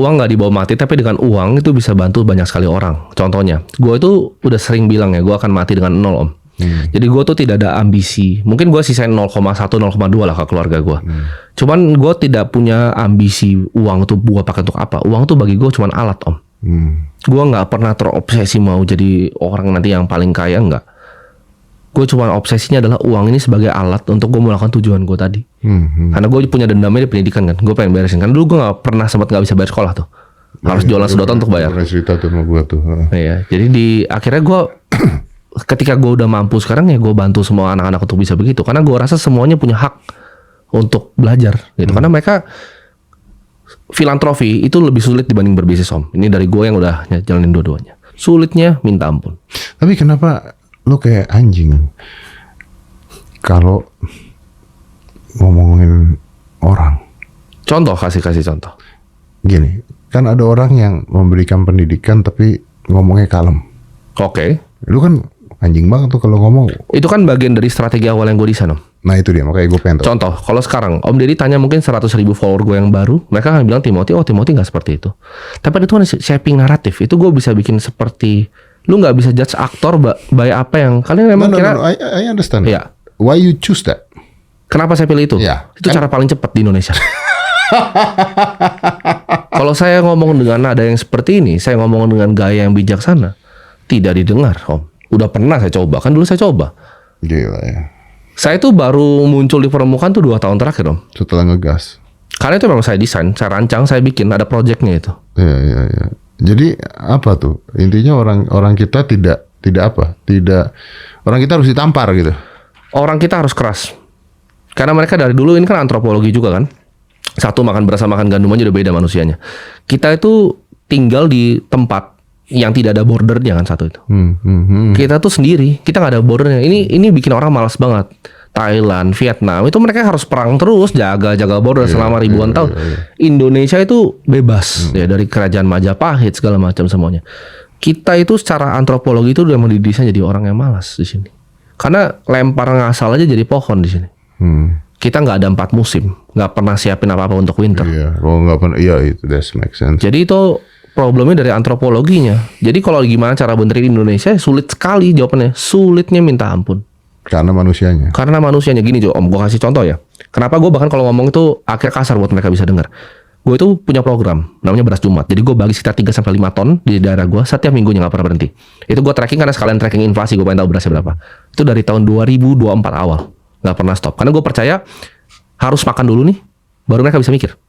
uang nggak dibawa mati, tapi dengan uang itu bisa bantu banyak sekali orang. Contohnya, gue itu udah sering bilang ya, gue akan mati dengan 0 om. Jadi gue tuh tidak ada ambisi. Mungkin gue sisain 0,1, 0,2 lah ke keluarga gue. Cuman gue tidak punya ambisi uang tuh gue pakai untuk apa. Uang tuh bagi gue cuman alat om. Gue nggak pernah terobsesi mau jadi orang nanti yang paling kaya, nggak. Gue cuma obsesinya adalah uang ini sebagai alat untuk gue melakukan tujuan gue tadi. Karena gue punya dendamnya di pendidikan kan. Gue pengen beresin. Kan dulu gue nggak pernah sempat nggak bisa bayar sekolah tuh. Harus jualan sedotan untuk bayar. Cerita tuh sama gue tuh. Iya. Jadi di akhirnya gue ketika gue udah mampu sekarang ya gue bantu semua anak-anak untuk bisa begitu. Karena gue rasa semuanya punya hak untuk belajar gitu. Karena mereka filantropi itu lebih sulit dibanding berbisnis om. Ini dari gue yang udah jalanin dua-duanya. Sulitnya minta ampun. Tapi kenapa lu kayak anjing kalau ngomongin orang? Contoh, kasih contoh. Gini, kan ada orang yang memberikan pendidikan tapi ngomongnya kalem. Oke. Lu kan anjing banget tuh kalau ngomong. Itu kan bagian dari strategi awal yang gue desain om. Nah itu dia, makanya gue pengen tahu. Contoh, kalau sekarang Om Deddy tanya mungkin 100.000 follower gue yang baru, mereka akan bilang Timothy nggak seperti itu. Tapi itu kan shaping naratif. Itu gue bisa bikin seperti, lu nggak bisa judge aktor by apa yang kalian memang kira. No, I understand. Iya. Why you choose that? Kenapa saya pilih itu? Iya. Itu cara paling cepat di Indonesia. Kalau saya ngomong dengan nada yang seperti ini, saya ngomong dengan gaya yang bijaksana, tidak didengar Om. Udah pernah saya coba, kan dulu saya coba. Gila ya. Saya tuh baru muncul di permukaan tuh 2 tahun terakhir Om. Setelah ngegas. Karena itu memang saya desain, saya rancang, saya bikin, ada projectnya itu. Iya. Jadi apa tuh? Intinya orang kita tidak apa? Tidak, orang kita harus ditampar gitu. Orang kita harus keras. Karena mereka dari dulu ini kan antropologi juga kan. Satu makan beras sama makan gandum aja udah beda manusianya. Kita itu tinggal di tempat yang tidak ada bordernya kan satu itu. Kita tuh sendiri, kita nggak ada bordernya. Ini bikin orang malas banget. Thailand, Vietnam itu mereka harus perang terus, jaga border selama ribuan tahun. Indonesia itu bebas ya dari kerajaan Majapahit segala macam semuanya. Kita itu secara antropologi itu udah mau didesain jadi orang yang malas di sini. Karena lempar ngasal aja jadi pohon di sini. Kita nggak ada 4 musim, nggak pernah siapin apa-apa untuk winter. Iya, nggak pernah. Iya itu that makes sense. Jadi itu problemnya dari antropologinya. Jadi kalau gimana cara benerin Indonesia sulit sekali jawabannya. Sulitnya minta ampun. Karena manusianya. Karena manusianya gini Jo, Om, gue kasih contoh ya. Kenapa gue bahkan kalau ngomong itu akhirnya kasar buat mereka bisa dengar. Gue itu punya program namanya Beras Jumat. Jadi gue bagi sekitar 3-5 ton di daerah gue setiap minggunya nggak pernah berhenti. Itu gue tracking karena sekalian tracking inflasi, gue pengen tahu berasnya berapa. Itu dari tahun 2024 awal nggak pernah stop. Karena gue percaya harus makan dulu nih, baru mereka bisa mikir.